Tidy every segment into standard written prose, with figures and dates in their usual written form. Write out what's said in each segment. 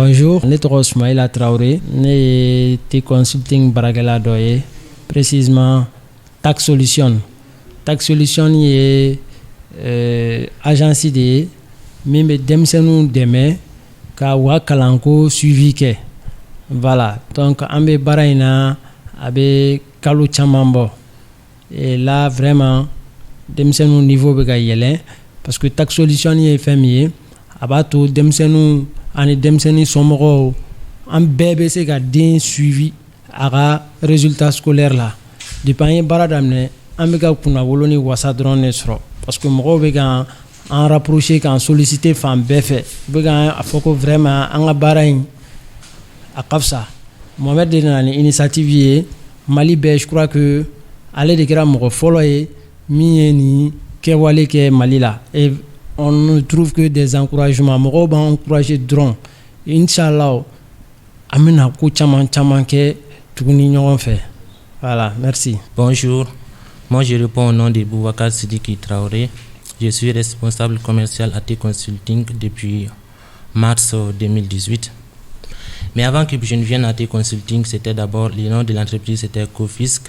Bonjour, je suis Mohamed Kese Traore, je suis consulting barakela doye, précisément Tax Solution. Tax Solution est agence de même demsenu deme ka wa kalanko suivi ke. Voilà, donc ambe baraina abe kalu chamambo. Et là vraiment demsenu niveau be ga yelen parce que Tax Solution est famille abato demsenu ani demseni somoro an bébé se ka den suivi aga résultat scolaire là depuis bara damne an be ka kunna woloni wasa dron ne soro parce que mo be ga en rapprocher kan solliciter femme befe be ga afoko vraiment an ga bara in akafsa Mohamed de na initiative Mali be je crois que aller de kera mo folo e mi ni ke wale ke Mali là et on ne trouve que des encouragements. Moi, je encourager drone. Inch'Allah, amena ko chaman ke tuguni ñogon fait. Voilà, merci. Bonjour. Moi, je réponds au nom de Mohamed Kese Traore. Je suis responsable commercial à T-Consulting depuis mars 2018. Mais avant que je ne vienne à T-Consulting, c'était d'abord le nom de l'entreprise, c'était Cofisc.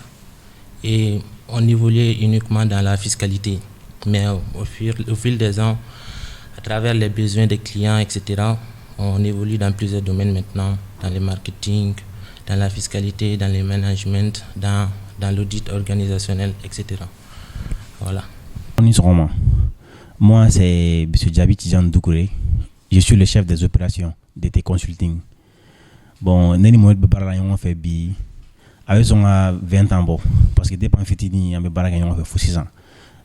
Et on évoluait uniquement dans la fiscalité. Mais au fil des ans, à travers les besoins des clients, etc., on évolue dans plusieurs domaines maintenant, dans le marketing, dans la fiscalité, dans le management, dans l'audit organisationnel, etc. Voilà. Moi, c'est M. Djabi Tijan Doukouré. Je suis le chef des opérations d'ET Consulting. Bon, Neni Mohamed Bebara on fait bi. Avec son 20 ans, bon, parce que depuis fitini, on Bebara on fait 6 ans.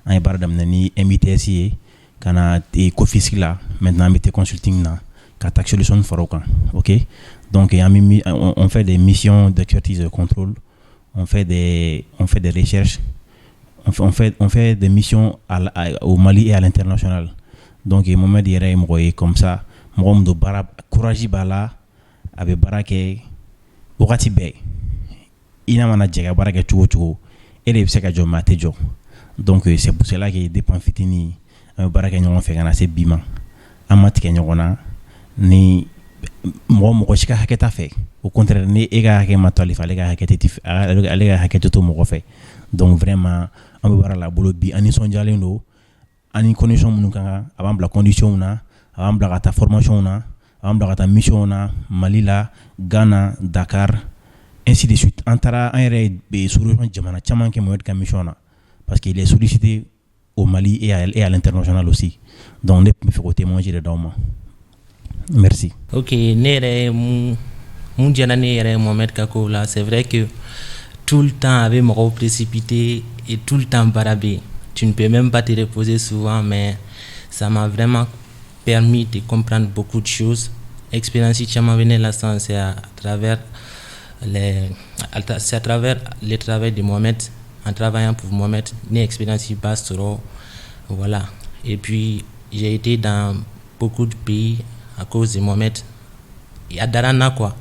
On parle d'amener MITSI, kana et Cofisc là, maintenant MIT Consulting là, Tax Solution Farokan, ok. Donc on fait des missions d'expertise de contrôle, on fait des recherches, on fait des missions au Mali et à l'international. Donc il moment dirait moi comme ça, moi me do bara courage bala, avec barake, wakati be, ina mana jega barake chuo, et les seka jo mate jo. Donc c'est pour cela que dépend fitini baraka ñoo fe gana c'est bima amati ke ñogona ni mo shika haketa fe au contraire ni ega hake matali fa lega hakete tif lega hakete to mo fe donc vraiment am bara la bolo bi ani sonjale ndo ani condition mun kanga avant la condition na avant la ta formation na avant la ta mission na Malila Ghana Dakar ainsi de suite antara en re be solution jamana chaman ke mo mission na parce qu'il est sollicité au Mali et à l'international aussi. Donc, je peux témoigner de Dauma. Merci. Ok, Mohamed Kako là, c'est vrai que tout le temps avec mon précipité et tout le temps barabé. Tu ne peux même pas te reposer souvent, mais ça m'a vraiment permis de comprendre beaucoup de choses. Expérience qui m'a venu là, c'est à travers le travail de Mohamed. En travaillant pour Mohamed, une expérience qui passe trop, voilà. Et puis j'ai été dans beaucoup de pays à cause de Mohamed. Et à Darana quoi.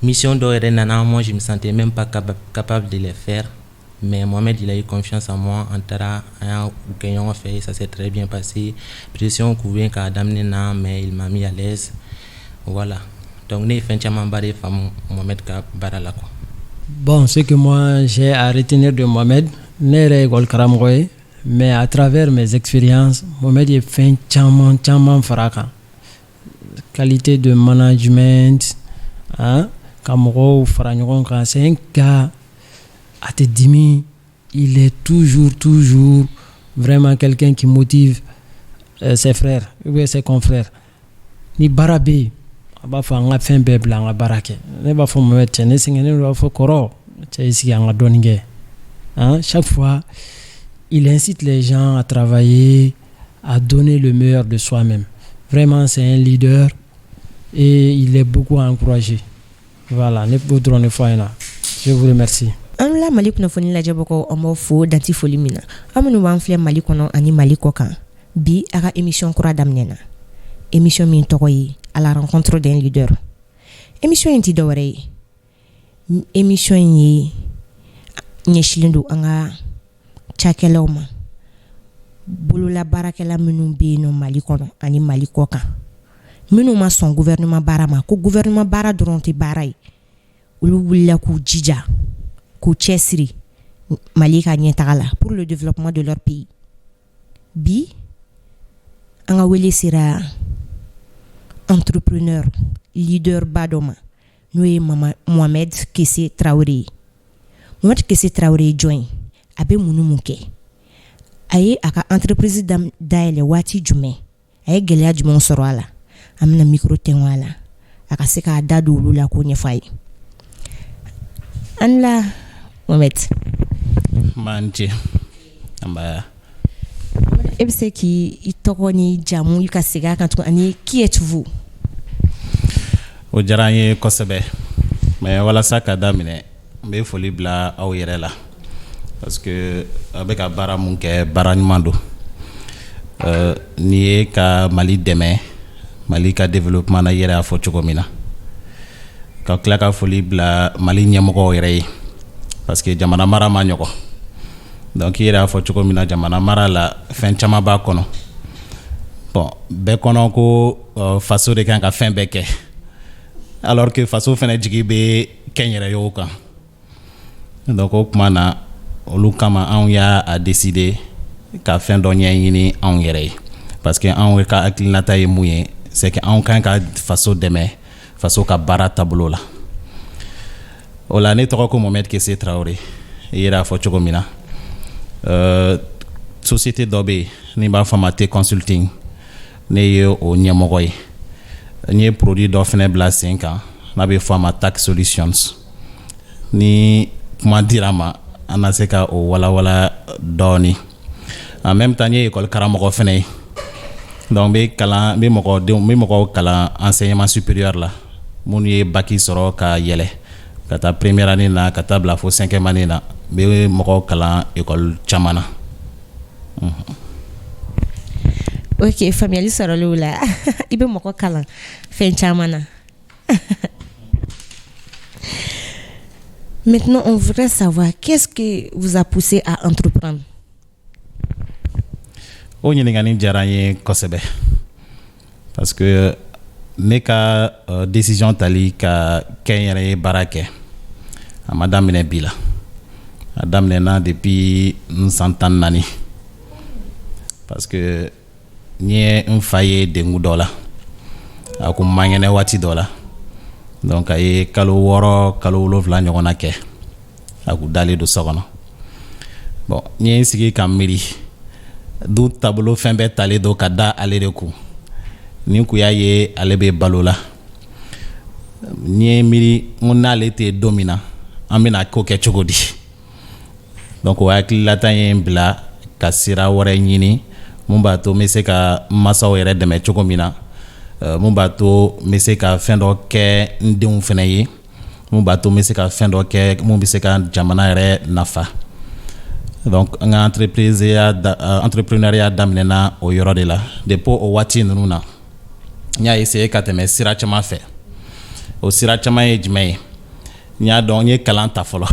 Mission d'Orenana, moi je me sentais même pas capable de les faire, mais Mohamed il a eu confiance en moi. En Tara, on fait, ça s'est très bien passé. Pression couverte qu'à Damnena, mais il m'a mis à l'aise, voilà. Donc ne fait un barré femme Mohamed Barala quoi. Bon, ce que moi j'ai à retenir de Mohamed, mais à travers mes expériences, Mohamed est fait chaman faraka. Qualité de management, hein, Kamoro Faranyon, c'est un gars à te dimi, il est toujours vraiment quelqu'un qui motive ses frères ou ses confrères. Ni barabé. Ba fa nga fen be bla nga barake ne ba fo mo tene singene ro fo koro tse isi nga doninge hein chaque fois il incite les gens à travailler, à donner le meilleur de soi-même. Vraiment c'est un leader et il est beaucoup encouragé. Voilà, ne peut drone fois. Je vous remercie. Amla MaliKunafoni la jaboko omo fo danti foli mina amunu wan fle Mali kono ani Mali kokan bi ara émission kura damnena émission min tokoyi à la rencontre d'un leader. Émission inti dawre émission yi nyeshilindo anga chakeloma bulula barakela minu bi no Mali kono ani Mali kokan minnu ma sɔn gouvernement baara ma ko gouvernement baara dɔrɔn tɛ baara ye olu wulila k'u jija k'u cɛsiri Mali ka ɲɛtaga la pour le développement de leur pays. Bi an ka wele sera entrepreneur leader ba dɔ ma n'o ye Mohamed Kese Traore. Mohamed Kese Traore ye jɔn ye? A bɛ mun kɛ? A ye a ka entreprise dayɛlɛ waati jumɛn? A ye gɛlɛya jumɛn sɔrɔ a la? An bɛna micro tɛŋɔ a la a ka se k'a da don olu la k'o ɲɛfɔ a ye. An la Mohamed. Manche amba E bɛ se k'i tɔgɔ ni jamu i ka segin a kan tuguni ani qui êtes-vous? O diyara n ye kosɛbɛ mais walasa ka daminɛ n bɛ foli bila aw yɛrɛ la parce que a bɛ ka baara mun kɛ baara ɲuman don n'i ye ka Mali dɛmɛ Mali ka développement na yɛrɛ y'a fɔ cogo min na ka tila ka foli bila Mali ɲɛmɔgɔw yɛrɛ ye parce que jamana mara ma ɲɔgɔn donc i yɛrɛ y'a fɔ cogo min na jamana mara la fɛn caman b'a kɔnɔ bon bɛɛ kɔnɔ ko faso de kan ka fɛn bɛɛ kɛ alors que faso fɛnɛ jigi bɛ kɛnyɛrɛyew kan donc o kuma na olu kama anw y'a décider ka fɛn dɔ ɲɛɲini anw yɛrɛ ye parce que anw ka hakilinata ye mun ye c'est que anw kan ka faso dɛmɛ faso ka baara taabolo la o la ne tɔgɔ ko Mohamed Kese Traore i yɛrɛ y'a fɔ cogo min na société dɔ bɛ yen ni b'a fɔ ma T consulting ne ye o ɲɛmɔgɔ ye n ye produit dɔ fɛnɛ bila sen kan n'a bɛ fɔ a ma tax solutions ni kuma dira ma an na se ka o walawala dɔɔni en même temps n ye école karamɔgɔ fɛnɛ ye donc n bɛ mɔgɔw kalan enseignement supérieur la minnu ye bac sɔrɔ ka yɛlɛ ka taa première année na ka taa bila fo 5e année na n bɛ mɔgɔw kalan école caman na. Ok, faamuyali sɔrɔla o la i bɛ mɔgɔ kalan fɛn caman na. Maintenant, on voudrait savoir qu'est-ce qui vous a poussé à entreprendre? O ɲininkali diyara n ye kosɛbɛ parce que ne ka décision tali ka kɛ n yɛrɛ ye baara kɛ a ma daminɛ bi la a daminɛna depuis n san 14 parce que n ye n fa ye dengu dɔ la a kun man kɛnɛ waati dɔ la donc a ye kalo 6 kalo 7 ɲɔgɔnna kɛ a kun dalen don so kɔnɔ bon n ye n sigi ka miiri du taabolo fɛn bɛɛ talen don ka da ale de kun ni kun y'a ye ale bɛ balo la n ye miiri n ko n'ale tɛ don min na an bɛna ko kɛ cogo di donc o hakililata ye n bila ka sira wɛrɛ ɲini mun b'a to n bɛ se ka masaw yɛrɛ dɛmɛ cogo min na mun b'a to n bɛ se ka fɛn dɔ kɛ n denw fɛnɛ ye mun b'a to n bɛ se ka fɛn dɔ kɛ mun bɛ se ka jamana yɛrɛ nafa donc n ka entrepreneuriat daminɛna o yɔrɔ de la depuis o waati ninnu na n y'a essayer ka tɛmɛ sira caman fɛ o sira caman ye jumɛn ye n y'a dɔn n ye kalan ta fɔlɔ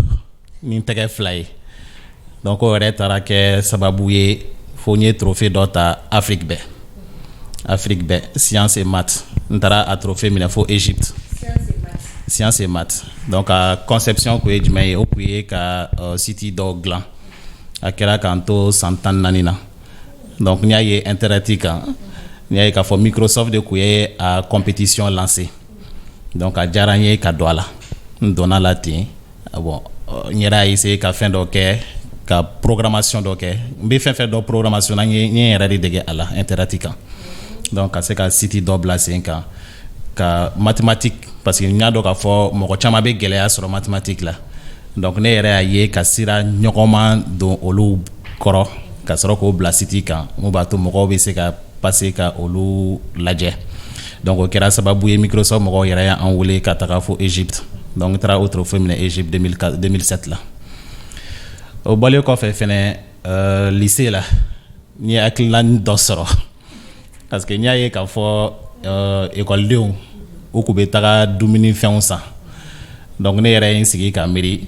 ni n tɛgɛ 2 ye donc o yɛrɛ taara kɛ sababu ye fo n ye trophée dɔ ta Afrique bɛɛ science et maths n taara a trophée minɛ fo Égypte science et maths donc a conception kun ye jumɛn ye o kun ye ka site dɔ dilan a kɛra k'an to san 14 na donc n y'a ye internet kan n y'a ye k'a fɔ Microsoft de kun ye a compétition lancé donc a diyara n ye ka don a la n donna la ten bon n yɛrɛ y'a essayé ka fɛn dɔ kɛ ka programmation dɔ kɛ n bɛ fɛn dɔ programmation na n ye yɛrɛ de dege a la internet kan donc ka se ka site dɔ bila sen kan ka mathématique parce que n y'a dɔn k'a fɔ mɔgɔ caman bɛ gɛlɛya sɔrɔ mathématique la donc ne yɛrɛ y'a ye ka sira ɲɔgɔnma don olu kɔrɔ ka sɔrɔ k'o bila site kan mun b'a to mɔgɔw bɛ se ka passer ka olu lajɛ donc o kɛra sababu ye Microsoft mɔgɔw yɛrɛ y'an wele ka taga fo Égypte donc n taara o trophée minɛ Égypte 2007 la o bɔlen kɔfɛ fɛnɛ lycée la n ye hakilina dɔ sɔrɔ parce que n y'a ye k'a fɔ écoledenw u kun bɛ taga dumunifɛnw san donc ne yɛrɛ ye n sigi ka miiri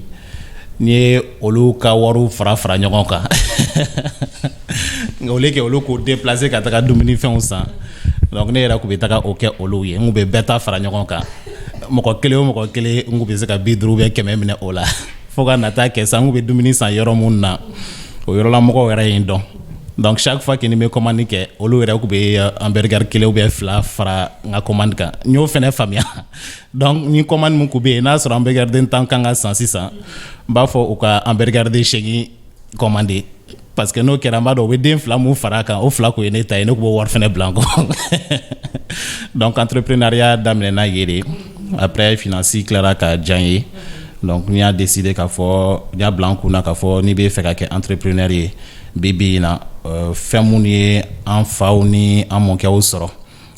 n ye olu ka wariw fara ɲɔgɔn kan nka au lieu que olu k'u déplacer ka taga dumunifɛnw san donc ne yɛrɛ kun bɛ taga o kɛ olu ye n kun bɛ bɛɛ ta fara ɲɔgɔn kan mɔgɔ kelen o mɔgɔ kelen n kun bɛ se ka 50 ou bien 100 minɛ o la fo ka nata kɛ sa n kun bɛ dumuni san yɔrɔ mun na o yɔrɔla mɔgɔw yɛrɛ ye n dɔn donc chaque fois que ni bɛ commande kɛ olu yɛrɛ kun bɛ hamburger kelen ou bien 2 fara n ka commande kan n y'o fɛnɛ faamuya donc ni commande mun kun bɛ yen n'a sɔrɔ hamburger den 10 kan ka san sisan n b'a fɔ u ka hamburger den 8 commande parce que n'o kɛra n b'a dɔn u bɛ den 2 mun fara kan o 2 kun ye ne ta ye ne kun b'o wari fɛnɛ bila n kɔ donc entrepreneuriat daminɛna yen de après finance tilara ka diya n ye donc n y'a décidé k'a fɔ n y'a bila n kunna k'a fɔ n'i bɛ fɛ ka kɛ entrepreneur ye bi in na fɛn minnu ye an faw ni an mɔkɛw sɔrɔ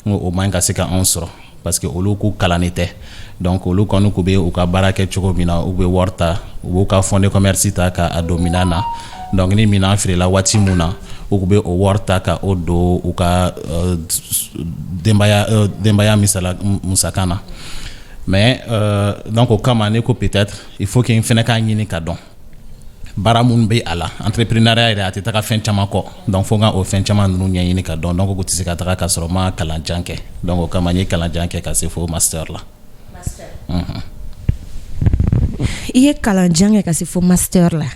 n ko o man ka se ka anw sɔrɔ parce que olu k'u kalannen tɛ donc olu kɔni kun bɛ u ka baara kɛ cogo min na u bɛ wari ta u b'u ka fond de commerce ta k'a don minan na donc ni minan feerela waati mun na u kun bɛ o wari ta ka o don u ka denbaya musaka na mais donc o kama ne ko peut-être il faut que n fɛnɛ k'a ɲini ka dɔn baara minnu bɛ a la entrepreneuriat yɛrɛ a tɛ taga fɛn caman kɔ donc fo ka o fɛn caman ninnu ɲɛɲini ka dɔn donc o tɛ se ka taga ka sɔrɔ ma kalanjan kɛ donc o kama n ye kalanjan kɛ ka se fo master la. I ye kalanjan kɛ ka se fo master la.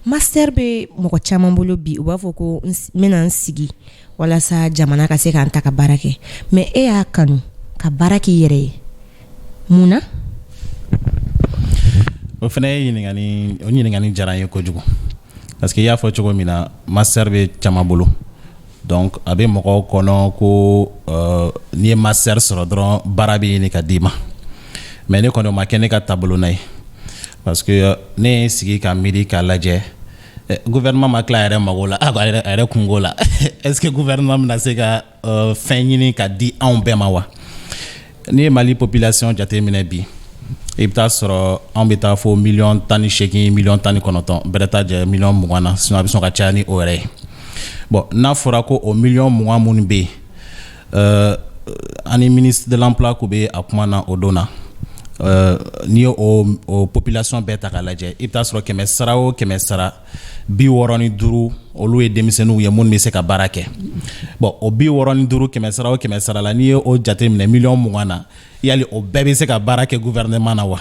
Master bɛ mɔgɔ caman bolo bi u b'a fɔ ko n bɛna n sigi walasa jamana ka se k'an ta ka baara kɛ mais e y'a kanu ka baara k'i yɛrɛ ye mun na? O fɛnɛ ye ɲininkali diyara n ye kojugu parce que i y'a fɔ cogo min na master bɛ caman bolo donc a bɛ mɔgɔw kɔnɔ ko n'i ye master sɔrɔ dɔrɔn baara bɛ ɲini ka d'i ma mais ne kɔni o ma kɛ ne ka taabolo na ye parce que ne ye n sigi ka miiri k'a lajɛ gouvernement ma tila a yɛrɛ mago la a yɛrɛ kungo la est-ce que gouvernement bɛna se ka fɛn ɲini ka di anw bɛɛ ma wa n'i ye Mali population jateminɛ bi i bɛ taa sɔrɔ anw bɛ taa fo 18 millions 19 bɛrɛ ta jɛ 20 na sinon a bɛ sɔn ka caya ni o yɛrɛ ye bon n'a fɔra ko o 20 minnu bɛ yen ani ministre de l'emploi ko bɛ a kuma na o don na n'i ye o population bɛɛ ta k'a lajɛ i bɛ taa sɔrɔ 100 sara o 100 sara 65 olu ye denmisɛnninw ye minnu bɛ se ka baara kɛ bon o 65 100 sara o 100 sara la n'i ye o jateminɛ 20 na yali o bɛɛ bɛ se ka baara kɛ gouvernement na wa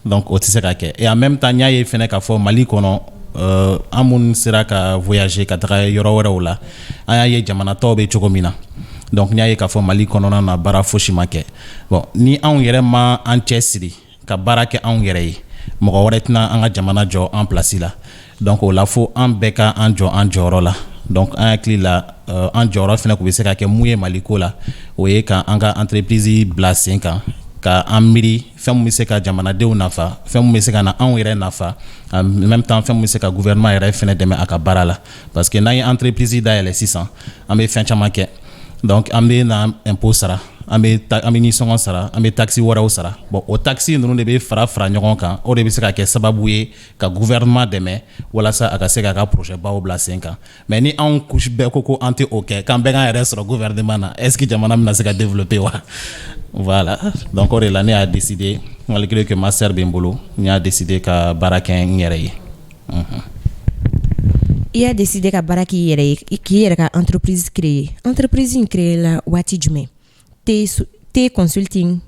donc o tɛ se ka kɛ et en même temps n y'a ye fɛnɛ k'a fɔ Mali kɔnɔ an minnu sera ka voyager ka taga yɔrɔ wɛrɛw la an y'a ye jamana tɔw bɛ cogo min na donc n y'a ye k'a fɔ Mali kɔnɔna na baara fosi ma kɛ bon ni anw yɛrɛ ma an cɛ siri ka baara kɛ anw yɛrɛ ye mɔgɔ wɛrɛ tɛna an ka jamana jɔ an place la donc o la fo an bɛɛ ka an jɔ an jɔyɔrɔ la donc an hakili la an jɔyɔrɔ fɛnɛ kun bɛ se ka kɛ mun ye Mali ko la o ye ka an ka entreprise bila sen kan ka an miiri fɛn min bɛ se ka jamanadenw nafa fɛn min bɛ se ka na anw yɛrɛ nafa en même temps fɛn min bɛ se ka gouvernement yɛrɛ fɛnɛ dɛmɛ a ka baara la parce que n'an ye entreprise dayɛlɛ sisan an bɛ fɛn caman kɛ donc an bɛ na impôt sara an bɛ nisɔngɔ sara an bɛ taxe wɛrɛw sara bon o taxe ninnu de bɛ fara ɲɔgɔn kan o de bɛ se ka kɛ sababu ye ka gouvernement dɛmɛ walasa a ka se k'a ka projet baw bila sen kan mais ni anw couche bɛɛ ko an tɛ o kɛ k'an bɛɛ k'an yɛrɛ sɔrɔ gouvernement na est ce que jamana bɛna se ka développer wa voilà donc o de la ne y'a décidé malgré que master bɛ n bolo n y'a décidé ka baara kɛ n yɛrɛ ye. I y'a décidé ka baara k'i yɛrɛ ye k'i yɛrɛ ka entreprise créer entreprise in créer la waati jumɛn T consulting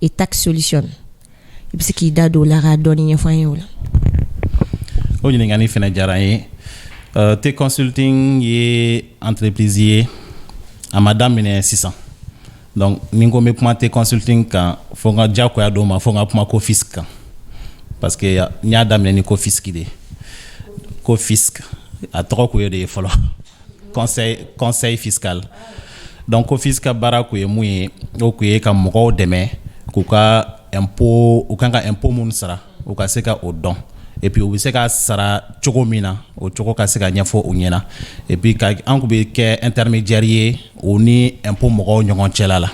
et tax solution i bɛ se k'i da don o la ka dɔɔni ɲɛfɔ an ye o la. O ɲininkali fɛnɛ diyara n ye T consulting ye entreprise ye a ma daminɛ sisan donc ni n ko n bɛ kuma T consulting kan fo n ka diyagoya dɔw ma fo n ka kuma ko fisc kan parce que n y'a daminɛ ni ko fisc de ye ko fisc a tɔgɔ kun ye de ye fɔlɔ conseil fiscal donc ko fisc ka baara kun ye mun ye o kun ye ka mɔgɔw dɛmɛ k'u ka impôt u kan ka impôt minnu sara u ka se ka o dɔn et puis u bɛ se ka sara cogo min na o cogo ka se ka ɲɛfɔ u ɲɛna et puis ka an kun bɛ kɛ intermédiaire ye u ni impôt mɔgɔw ɲɔgɔn cɛla la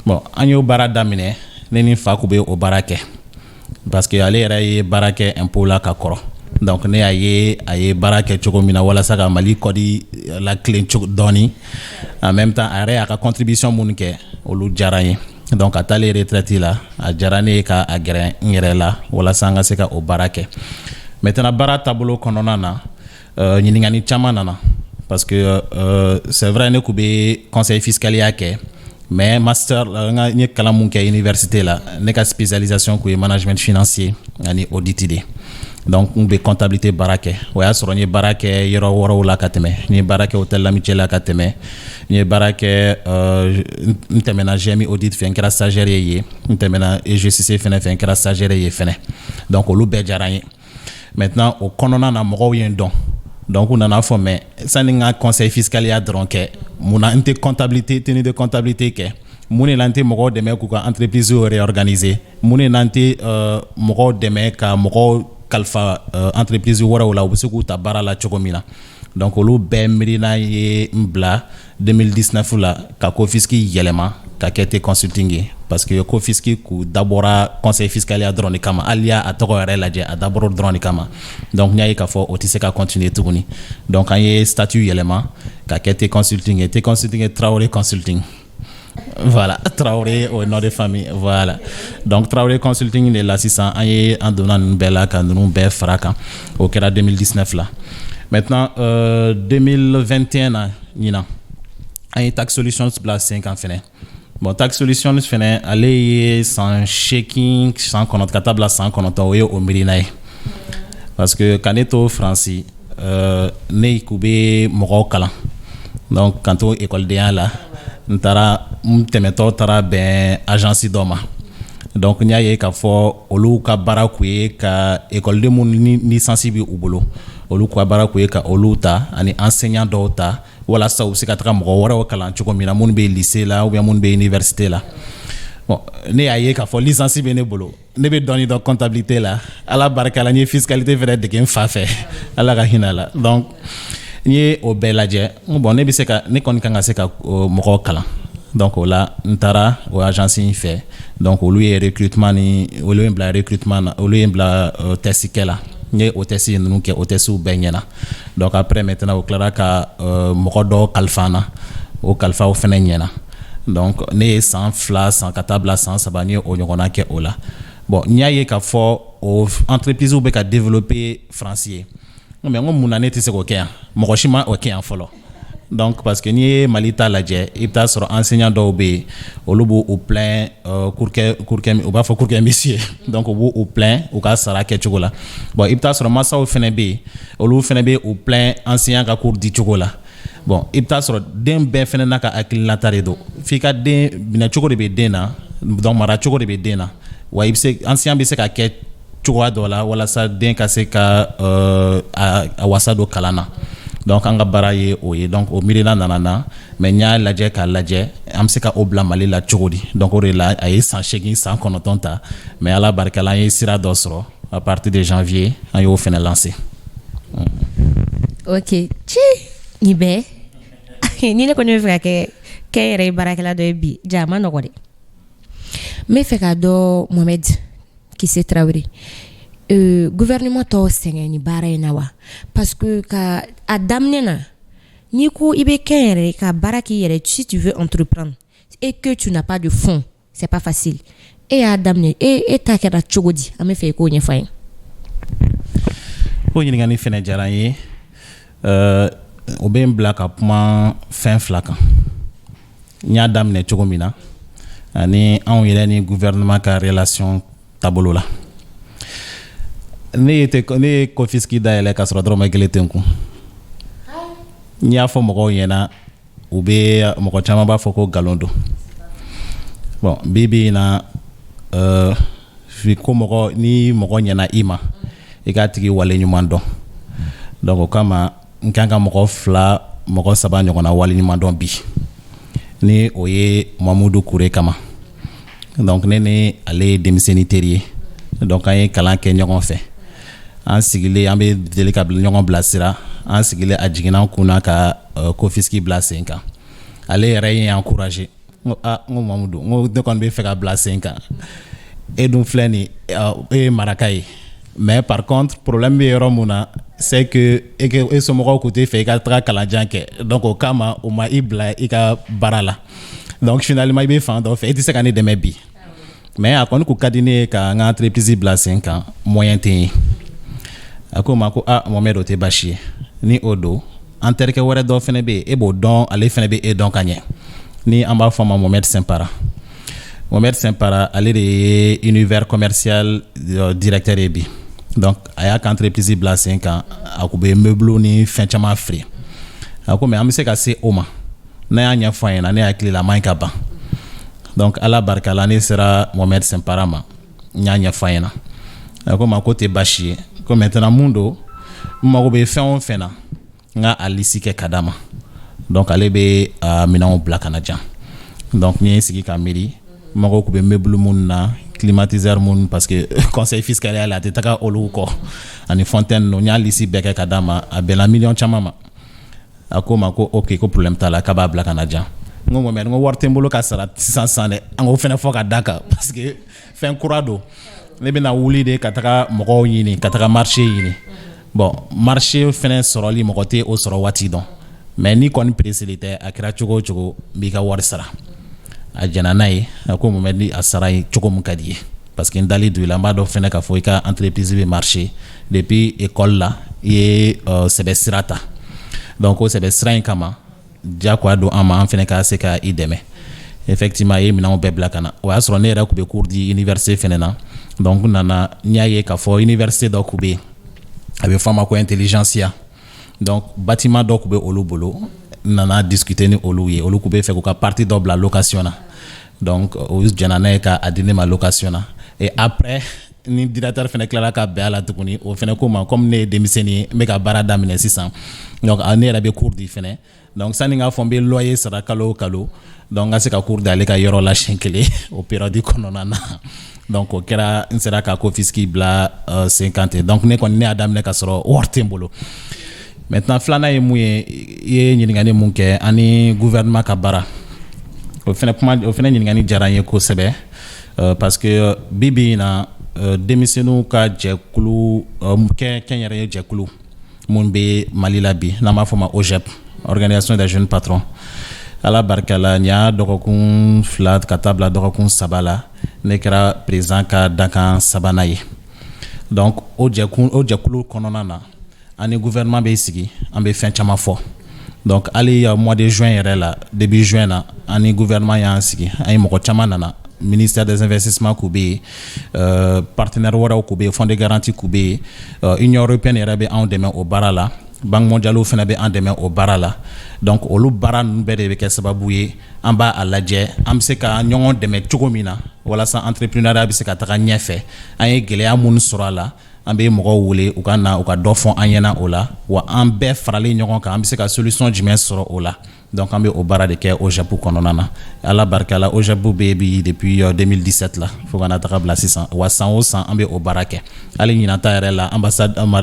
bon an y'o baara daminɛ ne ni fa kun bɛ o baara kɛ parce que ale yɛrɛ ye baara kɛ impôt la ka kɔrɔ donc ne y'a ye a ye baara kɛ cogo min na walasa ka Mali kɔdi la tilen dɔɔni en même temps a yɛrɛ y'a ka contribution minnu kɛ olu diyara n ye donc a taalen retraite la a diyara ne ye ka a gɛrɛ n yɛrɛ la walasa an ka se ka o baara kɛ maintenant baara taabolo kɔnɔna na ɲininkali caman nana parce que c'est vrai ne kube conseil fiscal yake mais master nga ni kala mun ke université la ne ka spécialisation ku management financier ani auditide donc on be comptabilité barake waya soro ni barake yoro woro la kateme ni barake hotel l'amitié la kateme ni barake ntemena jemi audit fe nkra stagiaire ye ntemena EGCC fene fe nkra stagiaire ye fene donc olu be jaranye maintenant au konona na mo yen donc on en a formé ça n'est conseil fiscal ya donc mon ante comptabilité tenue de comptabilité ke mon lante mo de me ku entreprise réorganiser mon lante mo de me ka mo kalfa entreprise wara wala ubusuku ta barala chogomina donc olu be mirina ye mbla 2019 la ka ko fiski yelema ka kete consulting parce que ko fiski ku d'abord conseil fiscal ya drone kama alia atoko relaje a d'abord drone kama donc nyai ka fo otise ka continuer tuguni donc an ye statut yelema ka kete consulting et Traoré consulting. Voilà, Traoré au nom de famille, voilà. Donc Traoré Consulting est l'assistant en donnant une belle quand nous belle fracas au Kera 2019 là. Maintenant 2021 Nina. Un tax solutions place 5 ans fini. Bon tax solutions fini aller sans checking sans compte capable sans compte au Mirinaï. Parce que Caneto Franci né kubé moko kala. Donc quand on école de là ntara mtemeto tara ben agence doma donc nya ye ka fo olu ka barakuye ka école de mon ni sensible ubolo olu ka barakuye ka olu ta ani enseignant dota wala sa aussi ka tra mo wora kala choko mina mun be lycée là ou bien mun be université là bon ne aye ka fo licence be ne bolo ne be doni de comptabilité là ala baraka la ni fiscalité vrai de gen fa fait ala ka hinala donc ni o belaje bon ne bi se ka ne kon kanga se ka moko kala donc là ntara o agence fait donc lui recrutement ni o lui bla recrutement o lui bla testikela ni o testi nous ke o testu benyana donc après maintenant o clara ka moko do kalfana o kalfa o fenanyana donc ne sans fla sans katable sans sabani o nyona ke ola bon nyaye ka fo o entreprise ou be ka développer français mais on munane tise ko kya mo shima o kya folo donc parce que ni malita ladje ipta sur enseignant do be olubu au plein courke o ba fo courke monsieur donc au plein o ka sara ke chogola bon ipta sur massa o fenebe olu fenebe au plein enseignant ka cours di chogola bon ipta sur dem be fenena ka akilata do fika de bina chogode be dena donc mara chogode be dena wa ipse enseignant be se ka ke chogoa dola wala sa den ka se ka a wasado kalana donc anga baraye oye donc o mirina nanana mais nya laje ka laje am se ka obla mali la chogodi donc o la ay sans checking sans konotonta mais ala barkala y sira dosro à partir de janvier an yo fene lancer. OK chi ni be ni le kono fra ke re barakala do bi jama no gode me fe ka do Mohamed Kese Traore gouvernement to sengé ni bare na wa parce que ka adamnena ni ko ibe kere ka baraki yere si tu veux entreprendre et que tu n'as pas de fonds c'est pas facile et adamne et ta kera chogodi ame fe ko nyefain o ni ngani fene jaraye o be black up ma fin flaka nya damne chogomina ani an yele ni gouvernement ka relation tabolo la ne kofiski da ele ka soro droma geletenku nya fo moko yena ube moko chama ba foko galondo bon bibi na fi ko moko ni moko yena ima e ka tigi wale nyumando donc kama nkanga moko fla moko saba nyona wale nyumando bi ni oye Mamadou Kouré kama donc nene ale demiseni terrier donc ay kalan ke ñogon fe an sigile ambe delikable ñogon blasira an sigile ajigina kuna ka kofiski blasenka ale rey encourager ngo Mamadou ngo de kon be fe ka blasenka et donc fleni et marakay mais par contre problème bi romuna c'est que et so moko côté fait ka tra kala janke donc au kama o ma ibla ika barala donc finalement il be fan donc fait c'est kané de mebi mais à quoi nous cadiner ka entreprise bla 5 ans moyen té ako mako Mohamed ote bachier ni odo an terikɛ wɛrɛ dɔ fɛnɛ bɛ yen e b'o dɔn ale fɛnɛ bɛ e dɔn ka ɲɛ ni an b'a fɔ ma Mohamed Simpara. Mohamed Simpara ale de ye univers commercial directeur ye bi donc a y'a ka entreprise bila sen kan a kun bɛ meuble ni fɛn caman feere a ko mais an bɛ se ka se o ma n'a y'a ɲɛfɔ an ɲɛna ne hakili la a man ɲi ka ban donc ala barika la ne sera Mohamed Simpara ma n y'a ɲɛfɔ an ɲɛna a ko ma ko tɛ baasi ye ko maintenant mun don n mago bɛ fɛn o fɛn na n ka a lisi kɛ ka d'a ma donc ale bɛ minɛnw bila ka na diyan donc n ye n sigi ka miiri n mago tun bɛ meuble minnu na climatiseur minnu parce que conseil fiscal y'a la a tɛ taga olu kɔ ani fontaine ninnu n y'a lisi bɛɛ kɛ ka d'a ma a bɛnna miliyɔn caman ma a ko ma ko ok ko problème t'a la k'a b'a bila ka na diyan n ko Mohamed n ko wari tɛ n bolo ka sara sisan dɛ an k'o fɛnɛ fɔ ka d'a kan parce que fɛn kura don ne bɛna wuli de ka taga mɔgɔw ɲini ka taga marché ɲini bon marché fɛnɛ sɔrɔli mɔgɔ tɛ o sɔrɔ waati dɔn mais ni kɔni presseli tɛ a kɛra cogo o cogo n b'i ka wari sara a jɛna n'a ye a ko Mohamed a sara ye cogo min ka di ye parce que n dali don i la n b'a dɔn fɛnɛ k'a fɔ i ka entreprise bɛ marché depuis école la i ye sɛbɛ sira ta donc o sɛbɛ sira in kama diyagoya don an ma an fɛnɛ ka se ka i dɛmɛ effectivement a ye minɛnw bɛɛ bila ka na o y'a sɔrɔ ne yɛrɛ tun bɛ cours di université fɛnɛ na donc n nana n y'a ye k'a fɔ université dɔ tun bɛ yen a bɛ fɔ a ma ko intelligentsia donc bâtiment dɔ tun bɛ olu bolo n nana discuter ni olu ye olu tun bɛ fɛ k'u ka partie dɔ bila location na donc o jɛna n'a ye k'a di ne ma location na et après ni directeur fɛnɛ tilara ka bɛn a la tuguni o fɛnɛ ko ma comme ne ye denmisɛnnin ye n bɛ ka baara daminɛ sisan donc ne yɛrɛ bɛ cours di fɛnɛ donc sani k'a fɔ n bɛ loyer sara kalo o kalo donc n ka se ka cours di ale ka yɔrɔ la siɲɛ kelen o période kɔnɔna na donc o kɛra n sera ka Kofiski bila sen kan ten donc ne kɔni ne y'a daminɛ ka sɔrɔ wari tɛ n bolo maintenant filanan ye mun ye i ye ɲininkali mun kɛ ani gouvernement ka baara o fɛnɛ ɲininkali diyara n ye kosɛbɛ parce que bi bi in na denmisɛnninw ka jɛkulu kɛnyɛrɛye jɛkulu mun bɛ Mali la bi n'an b'a fɔ ma OJEP organisation des jeunes patrons ala barika la n y'a dɔgɔkun 2 ka taa bila dɔgɔkun 3 la ne kɛra président ka dakan 3nan ye donc o jɛkulu kɔnɔna na an ni gouvernement bɛ sigi an bɛ fɛn caman fɔ donc hali mois de juin yɛrɛ la début juin na an ni gouvernement y'an sigi an ye mɔgɔ caman nana ministère des investissements k'u bɛ yen partenaire wɛrɛw k'u bɛ yen fonds de garantie k'u bɛ yen union européenne yɛrɛ bɛ anw dɛmɛ o baara la banque mondiale fɛnɛ bɛ an dɛmɛ o baara la donc olu baara ninnu bɛɛ de bɛ kɛ sababu ye an b'a lajɛ an bɛ se ka ɲɔgɔn dɛmɛ cogo min na walasa entrepreneuriat bɛ se ka taga ɲɛfɛ an ye gɛlɛya minnu sɔrɔ a la an bɛ mɔgɔw wele u ka na u ka dɔ fɔ an ɲɛna o la wa an bɛɛ faralen ɲɔgɔn kan an bɛ se ka solution jumɛn sɔrɔ o la donc an bɛ o baara de kɛ OJEP kɔnɔna na ala barika la OJEP bɛ bi depuis 2017 la fo ka na taga bila sisan wa san o san an bɛ o baara kɛ hali ɲinan ta yɛrɛ la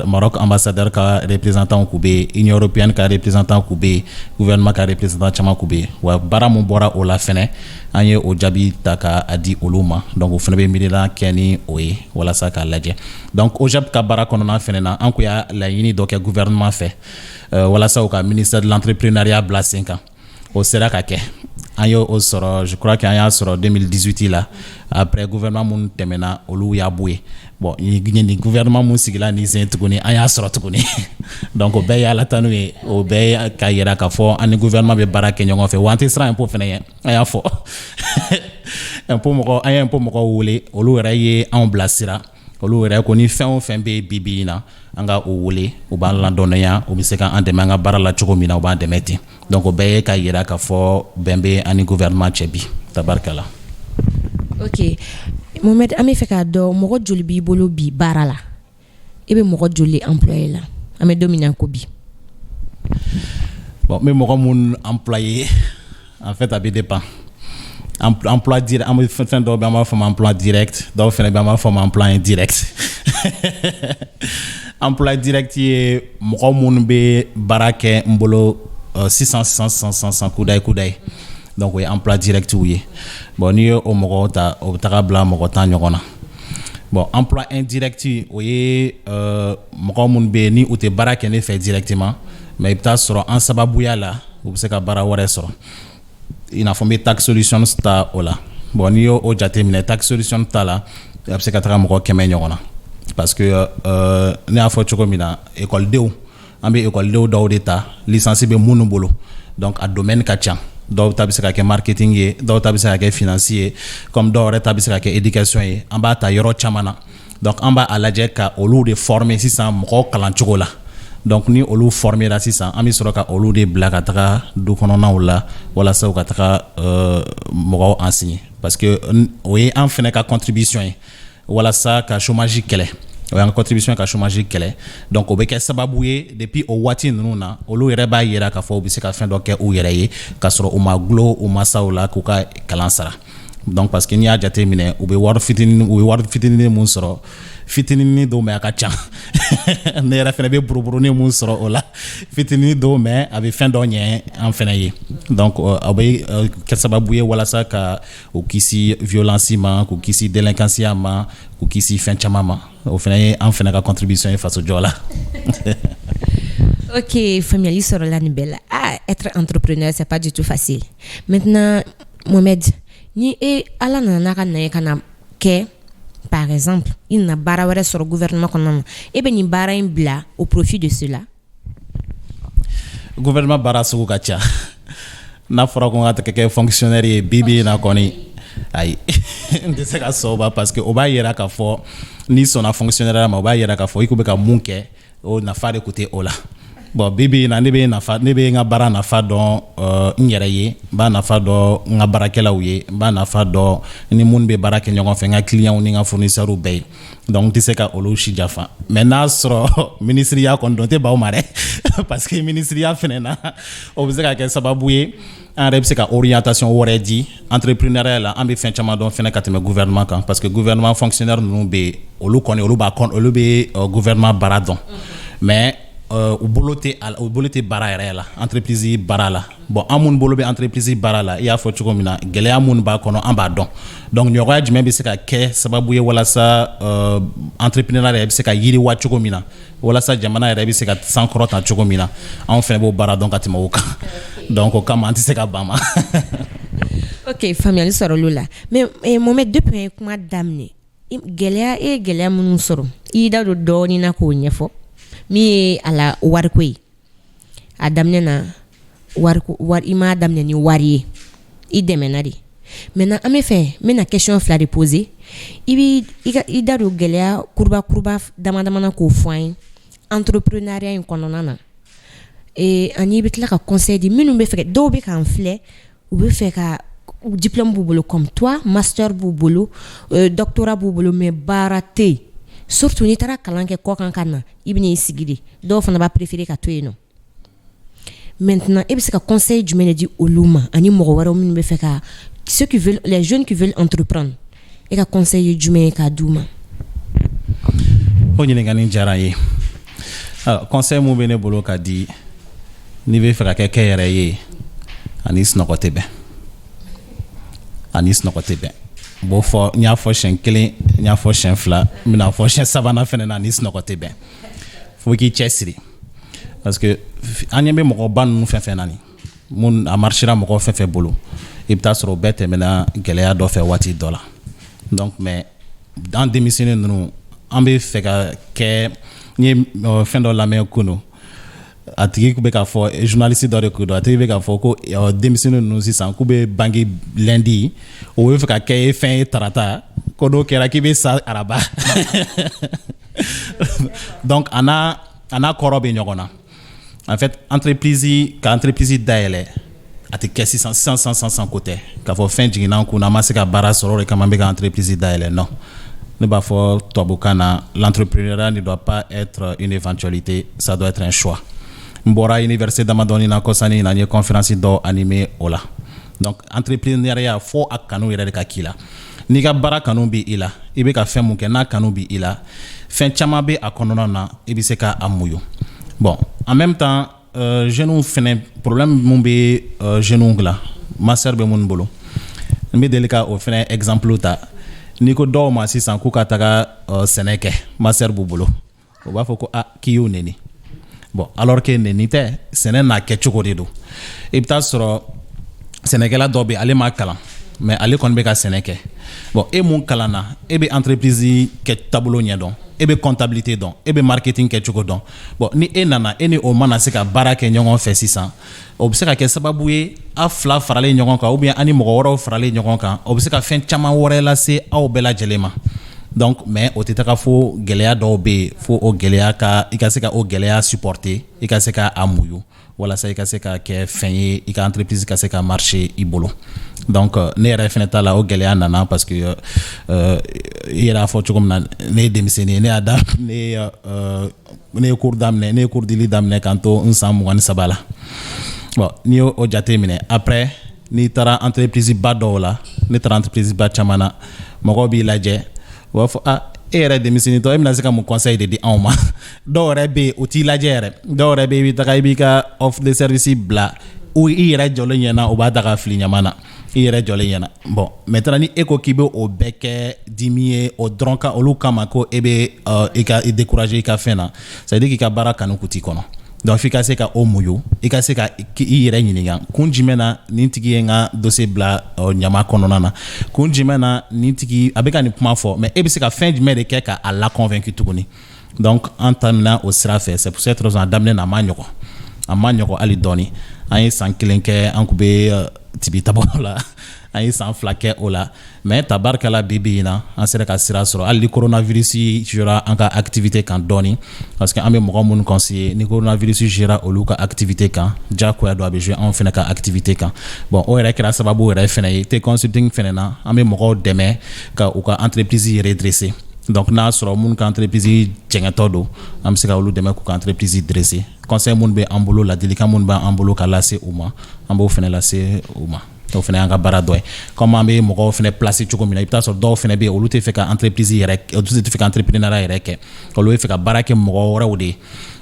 Maroc ambassadeur ka représentant k'u bɛ yen union européenne ka représentant k'u bɛ yen gouvernement ka représentant caman k'u bɛ yen wa baara mun bɔra o la fɛnɛ an ye o jaabi ta k'a di olu ma donc o fɛnɛ bɛ miirina kɛ ni o ye walasa k'a lajɛ donc OJEP ka baara kɔnɔna fɛnɛ na an kun y'a laɲini dɔ kɛ gouvernement fɛ walasa u ka ministère de l'entrepreneuriat bila sen kan o sera ka kɛ an y'o sɔrɔ je crois que an y'a sɔrɔ 2018 la après gouvernement mun tɛmɛna olu y'a bɔ yen bon ni gouvernement mun sigila ni sen tuguni an y'a sɔrɔ tuguni donc o bɛɛ ye ala tanu ye o bɛɛ ye ka yira k'a fɔ an ni gouvernement bɛ baara kɛ ɲɔgɔn fɛ wa an tɛ siran impôt fɛnɛ ye an y'a fɔ an ye impôt mɔgɔw wele olu yɛrɛ ye anw bilasira olu yɛrɛ ko ni fɛn o fɛn bɛ bi in na an ka o wele u b'an ladɔnniya u bɛ se k'an dɛmɛ an ka baara la cogo min na u b'an dɛmɛ ten donc o bɛɛ ye ka yira k'a fɔ bɛn bɛ an ni gouvernement cɛ bi tabarikala. ok Mohamed an bɛ fɛ k'a dɔn mɔgɔ joli b'i bolo bi baara la i bɛ mɔgɔ joli employé la an bɛ don min na ko bi. bon n bɛ mɔgɔ mun employé en fait a bɛ dépend. Emploi direct, an bɛ fɛn dɔw bɛ an b'a fɔ ma emploi direct dɔw fɛnɛ bɛ an b'a fɔ ma emploi indirect emploi direct ye mɔgɔ minnu bɛ baara kɛ n bolo sisan kudayi donc o ye emploi direct ye bon n'i ye o mɔgɔw ta o bɛ taga bila mɔgɔ 10 ɲɔgɔn na bon emploi indirect o ye mɔgɔ minnu bɛ yen ni u tɛ baara kɛ ne fɛ directement mais i bɛ taa sɔrɔ an sababuya la u bɛ se ka baara wɛrɛ sɔrɔ i n'a fɔ n bɛ tax solution ta o la bon n'i y'o jateminɛ tax solution ta la a bɛ se ka taga mɔgɔ 100 ɲɔgɔn na parce que ne y'a fɔ cogo min na ekɔlidenw an bɛ ekɔlidenw dɔw de ta licence bɛ minnu bolo donc a domaine ka ca dɔw ta bɛ se ka kɛ marketing ye dɔw ta bɛ se ka kɛ finance ye comme dɔw yɛrɛ ta bɛ se ka kɛ éducation ye an b'a ta yɔrɔ caman na donc an b'a lajɛ ka olu de former sisan mɔgɔw kalan cogo la donc ni olu formera sisan an bɛ sɔrɔ ka olu de bila ka taga du kɔnɔnaw la walasa u ka taga mɔgɔw enseigner parce que o ye an fɛnɛ ka contribution ye walasa ka chômage kɛlɛ o y'an ka contribution ka chômage kɛlɛ donc o bɛ kɛ sababu ye depuis o waati ninnu na olu yɛrɛ b'a yira k'a fɔ u bɛ se ka fɛn dɔ kɛ u yɛrɛ ye k'a sɔrɔ u ma gulon u masaw la k'u ka kalan sara donc parce que n'i y'a jate minɛ u bɛ wari fitinin mun sɔrɔ fitinin dɔw mɛ a ka ca ne yɛrɛ fɛnɛ bɛ buruburunin mun sɔrɔ o la fitinin dɔw mɛ a bɛ fɛn dɔ ɲɛ an fɛnɛ ye donc a bɛ kɛ sababu ye walasa ka u kisi violence ma k'u kisi délinquance ma k'u kisi fɛn caman ma o fɛnɛ ye an fɛnɛ ka contribution ye faso jɔ la. Ok, faamuyali sɔrɔla nin bɛɛ la. Être entrepreneur c'est pas du tout facile. Maintenant Mohamed, ni ala nana n'a ka na ye ka na kɛ par exemple i nana baara wɛrɛ sɔrɔ gouvernement kɔnɔna na e bɛ nin baara in bila au profit de cela. Gouvernement baara sugu ka ca n'a fɔra ko n ka kɛ fonctionnaire ye bi na kɔni ayi n tɛ se ka sɔn parce que o b'a yira k'a fɔ n'i sɔnna fonctionnaire ma o b'a yira k'a fɔ i ko bɛ ka mun kɛ o nafa de tun tɛ o la. Bon bibi na ne bɛ n ka baara nafa dɔn n yɛrɛ ye n b'a nafa dɔn n ka baarakɛlaw ye n b'a nafa dɔn ni minnu bɛ baara kɛ ɲɔgɔn fɛ n ka clients ni n ka fournisseurs bɛɛ ye donc n tɛ se ka olu si jafa mais n'a sɔrɔ ministeriya kɔni dɔn tɛ baw ma dɛ parce que ministeriya fɛnɛ na o bɛ se ka kɛ sababu ye an yɛrɛ bɛ se ka orientation wɛrɛ di entrepreneuriat la an bɛ fɛn caman dɔn fɛnɛ ka tɛmɛ gouvernement kan parce que gouvernement fonctionnaire ninnu bɛ yen olu kɔni olu bɛ gouvernement baara dɔn mais u bolo tɛ baara yɛrɛ la entreprise baara la bon an minnu bolo bɛ entreprise baara la i y'a fɔ cogo min na gɛlɛya minnu b'a kɔnɔ an b'a dɔn donc ɲɔgɔnya jumɛn bɛ se ka kɛ sababu ye walasa entrepreneur yɛrɛ bɛ se ka yiriwa cogo min na walasa jamana yɛrɛ bɛ se ka sankɔrɔta cogo min na anw fɛnɛ b'o baara dɔn ka tɛmɛ o kan donc o kama an tɛ se ka ban ma. Ok, faamuyali sɔrɔ olu la mais Mohamed depuis an ye kuma daminɛ gɛlɛya e ye gɛlɛya minnu sɔrɔ i y'i da don dɔɔnin na k'o ɲɛfɔ min ye a la wariko ye a daminɛ na wari i m'a daminɛ ni wari ye i dɛmɛna de maintenant an bɛ fɛ n bɛna question fila de poser i da don gɛlɛya kuruba damadama na k'o fɔ an ye entrepreneuriat in kɔnɔna na ani i bɛ tila ka conseil di minnu bɛ fɛ dɔw bɛ k'an filɛ u bɛ fɛ ka diplôme b'u bolo comme toi master b'u bolo doctorat b'u bolo mais baara tɛ yen surtout n'i taara kalan kɛ kɔ kan ka na i bɛna i sigi de dɔw fana b'a préférer ka to yen nɔ maintenant e bɛ se ka conseil jumɛn de di olu ma ani mɔgɔ wɛrɛw minnu bɛ fɛ ka les jeunes qui veulent entreprendre e ka conseil ye jumɛn ye k'a d'u ma. O ɲininkali diyara n ye conseil mun bɛ ne bolo ka di n'i bɛ fɛ ka kɛ kɛnyɛrɛ ye ani sunɔgɔ tɛ bɛn b'o fɔ n y'a fɔ siɲɛ kelen n y'a fɔ siɲɛ fila n bɛna fɔ siɲɛ sabanan fɛnɛ na ni sunɔgɔ tɛ bɛn fo k'i cɛ siri parce que an ɲɛ bɛ mɔgɔba ninnu fɛn fɛn na nin mun a marchera mɔgɔ fɛn fɛn bolo i bɛ taa sɔrɔ o bɛɛ tɛmɛna gɛlɛya dɔ fɛ waati dɔ la donc mais an denmisɛnnin ninnu an bɛ fɛ ka kɛ n ye fɛn dɔ lamɛn kunun a tigi bɛ k'a fɔ journaliste dɔ de ko don a tigi bɛ k'a fɔ ko denmisɛnnin ninnu sisan k'u bɛ bange lundi o bɛ fɛ ka kɛ fɛn ye tarata ko n'o kɛra k'i bɛ sa araba donc a n'a kɔrɔ bɛ ɲɔgɔn na en fait ka entreprise dayɛlɛ a tɛ kɛ sisan ko tɛ k'a fɔ fɛn jiginna n kun na an ma se ka baara sɔrɔ o de kama n bɛ ka entreprise dayɛlɛ non ne b'a fɔ tubabukan na l'entrepreneuriat ne doit pas être une éventualité ça doit être un choix. N bɔra université damadɔni na kɔsani na n ye conférence dɔ animé o la donc entrepreneuriat fo a kanu yɛrɛ de ka k'i la n'i ka baara kanu bɛ i la i bɛ ka fɛn mun kɛ n'a kanu bɛ i la fɛn caman bɛ a kɔnɔna na i bɛ se ka a muɲu bon en même temps jeunes fɛnɛ problème mun bɛ jeunes la master bɛ minnu bolo n bɛ deli ka o fɛnɛ exemple ta n'i ko dɔw ma sisan k'u ka taga sɛnɛ kɛ master b'u bolo o b'a fɔ ko k'i y'o neni bon alors que neni tɛ sɛnɛ n'a kɛcogo de don i bɛ taa sɔrɔ sɛnɛkɛla dɔ bɛ ale ma kalan mais ale kɔni bɛ ka sɛnɛ kɛ bon e mun kalan na e bɛ entreprise kɛ taabolo ɲɛ dɔn e be comptabilité dɔn e be marketing kɛ cogo dɔn bon ni e nana e ni o mana se ka baara kɛ ɲɔgɔn fɛ sisan o be se ka kɛ sababu ye a fila faralen ɲɔgɔn kan ou bien ani mɔgɔ wɛrɛw faralen ɲɔgɔn kan o be se ka fɛn caman wɛrɛ lase aw bɛɛ lajɛlen ma donc mais o tɛ taga fo gɛlɛya dɔw be yen fo o gɛlɛya ka i ka se ka o gɛlɛya supporter i ka se ka a muyu walasa i ka se ka kɛ fɛn ye i ka entreprise ka se ka marcher i bolo donc ne yɛrɛ fɛnɛ t'a la o gɛlɛya nana parce que i yɛrɛ a fɔ cogo min na ne ye denmisɛnnin ye ne y'a da ne ye cours daminɛ ne ye cours dili daminɛ k'an to n san 23 la bon n'i y'o jate minɛ après n'i taara entreprise ba dɔw la ne taara entreprise ba caman na mɔgɔw b'i lajɛ u b'a fɔ e yɛrɛ denmisɛnnintɔ e bɛna se ka mun conseil de di anw ma dɔw yɛrɛ bɛ yen o t'i lajɛ yɛrɛ dɔw yɛrɛ bɛ yen i bɛ taga i b'i ka offre de service bila ou i yɛrɛ jɔlen ɲɛna o b'a ta ka fili ɲama na i yɛrɛ jɔlen ɲɛna bon maintenant ni e ko k'i bɛ o bɛɛ kɛ dimi ye o dɔrɔn ka olu kama ko e bɛ i décourager i ka fɛn na ça veut dire k'i ka baara kanu kun t'i kɔnɔ donc f'i ka se ka o muɲu i ka se ka i yɛrɛ ɲininka kun jumɛn na nin tigi ye n ka dossier bila ɲama kɔnɔna na kun jumɛn na nin tigi a bɛ ka nin kuma fɔ mais e bɛ se ka fɛn jumɛn de kɛ k'a la convaincre tuguni donc an tɛmɛna o sira fɛ c'est pour cette raison a daminɛ na a ma ɲɔgɔn hali dɔɔni an ye san 1 kɛ an kun bɛ tibi tabɔ la an ye san 2 kɛ o la mais tabarikala bi in na an sera ka sira sɔrɔ hali ni coronavirus jora an ka activité kan dɔɔni parce que an bɛ mɔgɔ minnu conseiller ni coronavirus jora olu ka activité kan jagoya don a bɛ jouer anw fɛnɛ ka activité kan bon o yɛrɛ kɛra sababu yɛrɛ fɛnɛ ye te consulting fɛnɛ na an bɛ mɔgɔw dɛmɛ ka u ka entreprise redresser donc n'a sɔrɔ minnu ka entreprise jɛngɛtɔ don an bɛ se ka olu dɛmɛ k'u ka entreprise dresser conseil minnu bɛ an bolo ladilikan minnu b'an bolo ka lase u ma an b'o fɛnɛ lase u ma o fɛnɛ y'an ka baara dɔ ye comme an bɛ mɔgɔw fɛnɛ placer cogo min na i bɛ taa sɔrɔ dɔw fɛnɛ bɛ yen olu tɛ fɛ ka entreprise yɛrɛ olu tɛ fɛ ka entreprenariat yɛrɛ kɛ olu bɛ fɛ ka baara kɛ mɔgɔ wɛrɛw de ye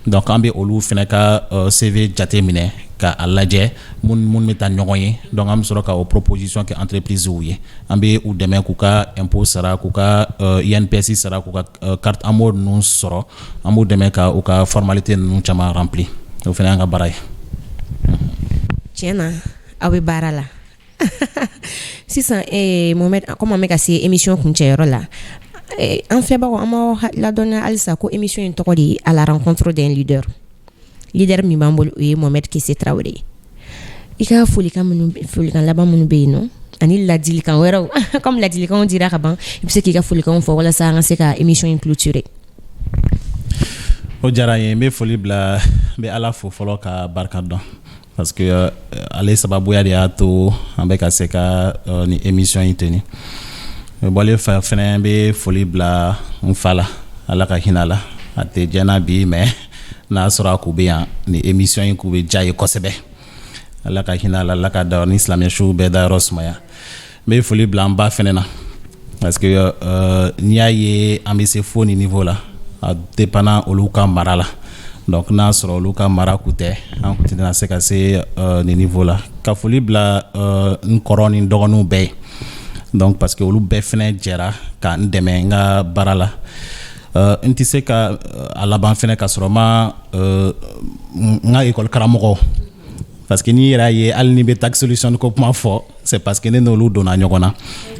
donc an bɛ olu fɛnɛ ka CV jate minɛ ka a lajɛ mun bɛ taa ɲɔgɔn ye donc an bɛ sɔrɔ ka o proposition kɛ entreprise ye an bɛ u dɛmɛ k'u ka impôt sara k'u ka INPS sara k'u ka carte AMO ninnu sɔrɔ an b'u dɛmɛ ka u ka formalité ninnu caman remplir o fɛnɛ y'an ka baara ye. Tiɲɛ na aw bɛ baara la. Sisan Mohamed comme an bɛ ka se émission kuncɛyɔrɔ la an filɛbagaw an m'aw ladɔnniya halisa ko émission in tɔgɔ de ye à la rencontre d'un leader min b'an bolo o ye Mohamed Kese Traore i ka folikan laban minnu bɛ yen nɔ ani ladilikan wɛrɛw comme ladilikanw dira ka ban i bɛ se k'i ka folikanw fɔ walasa an ka se ka émission in clôturer. O diyara n ye n bɛ foli bila n bɛ Ala fo fɔlɔ ka barika dɔn parce que ale sababuya de y'a to an bɛ ka se ka ni émission in tenir bɔlen fɛnɛ n bɛ foli bila n fa la Ala ka hinɛ a la a tɛ diɲɛ bi mais n'a sɔrɔ a kun bɛ yan ni émission in kun bɛ diya ye kosɛbɛ Ala ka hinɛ a la Ala ka da ni silamɛ suw bɛɛ dayɔrɔ sumaya n bɛ foli bila n ba fɛnɛ na parce que n'i y'a ye an bɛ se fo ni niveau la a dépendant olu ka mara la donc n'a sɔrɔ olu ka mara kun tɛ an kun tɛna se ka se ni niveau la ka foli bila n kɔrɔ ni n dɔgɔninw bɛɛ ye donc parce que olu bɛɛ fɛnɛ jɛra ka n dɛmɛ n ka baara la n tɛ se ka a laban fɛnɛ ka sɔrɔ ma n ka école karamɔgɔw parce que n'i yɛrɛ ye hali ni bɛ tax solution ko kuma fɔ c'est parce que ne n'olu donna ɲɔgɔn na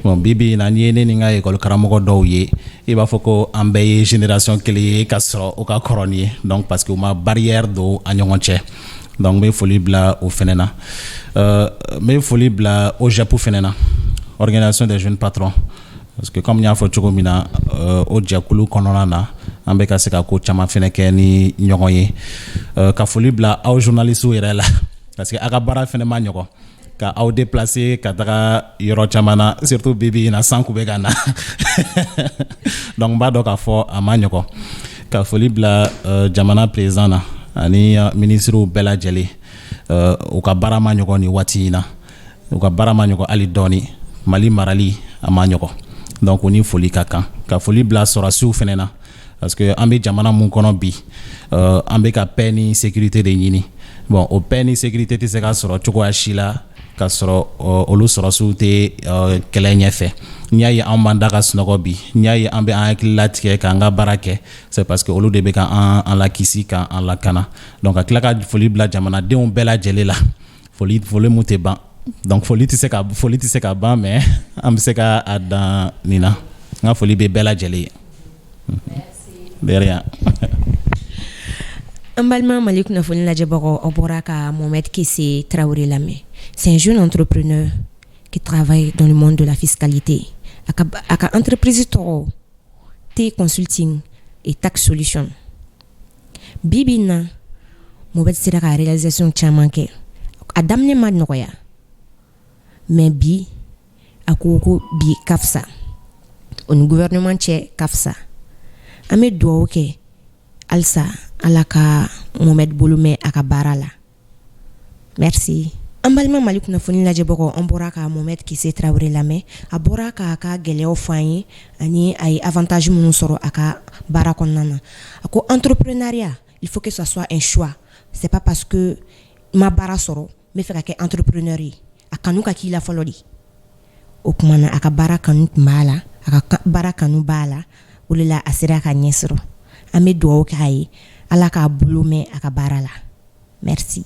bon bi in na n'i ye ne ni n ka école karamɔgɔ dɔw ye i b'a fɔ ko an bɛɛ ye génération kelen ye ka sɔrɔ o ka kɔrɔ ni ye donc parce que u ma barrière don an ɲɔgɔn cɛ donc n bɛ foli bila o fɛnɛ na n bɛ foli bila OJEP fɛnɛ na organisation des jeunes patrons parce que comme n y'a fɔ cogo min na o jɛkulu kɔnɔna na an bɛ ka se ka ko caman fɛnɛ kɛ ni ɲɔgɔn ye ka foli bila aw journalistes yɛrɛ la parce que a ka baara fɛnɛ ma ɲɔgɔn ka aw déplacer ka taga yɔrɔ caman na surtout bibi in na san kun bɛ ka na donc n b'a dɔn k'a fɔ a ma ɲɔgɔn ka foli bila jamana président na ani ministres bɛɛ lajɛlen u ka baara ma ɲɔgɔn ni waati in na u ka baara ma ɲɔgɔn hali dɔɔni Mali marali a ma ɲɔgɔn donc o ni foli ka kan ka foli bila sɔrɔsiw fɛnɛ na parce que an bɛ jamana mun kɔnɔ bi an bɛ ka paix ni sécurité de ɲini bon o paix ni sécurité tɛ se ka sɔrɔ cogoya si la ka sɔrɔ olu sɔrɔsiw tɛ kɛlɛ ɲɛfɛ n'i y'a ye an b'an da ka sunɔgɔ bi n'i y'a ye an bɛ an hakili latigɛ k'an ka baara kɛ c'est parce que olu de bɛ ka an lakisi k'an lakana donc ka tila ka foli bila jamanadenw bɛɛ lajɛlen la foli mun tɛ ban donc foli tɛ se ka ban mais an bɛ se ka a dan nin na n ka foli bɛ bɛɛ lajɛlen ye. De rien. En balma MaliKunafoni lajɛbagaw aw bɔra ka Mohamed Kese Traore lamɛn. C'est un jeune entrepreneur qui travaille dans le monde de la fiscalité. Aka entreprise tɔgɔ T Consulting et Tax Solution. Bibi na Mohamed sera ka réalisation caman kɛ. A daminɛ ma nɔgɔya. Mais bi a ko bi ka fisa. O ni gouvernement cɛ ka fisa. An bɛ dugawu kɛ halisa Ala ka Mohamed bolo mɛn a ka baara la. Merci. An balima MaliKunafoni lajɛbagaw an bɔra ka Mohamed Kese Traore lamɛn. A bɔra k'a ka gɛlɛyaw fɔ an ye ani a ye avantage minnu sɔrɔ a ka baara kɔnɔna na. A ko entrepreneuriat, il faut que ça soit un choix. C'est pas parce que ma baara sɔrɔ n bɛ fɛ ka kɛ entrepreneur ye. A kanu ka k'i la fɔlɔ de. O kuma na a ka baara kanu tun b'a la, a ka baara kanu b'a la, o de la a sera ka ɲɛ sɔrɔ. An bɛ dugawu k'a ye Ala k'a bolo mɛn a ka baara la. Merci.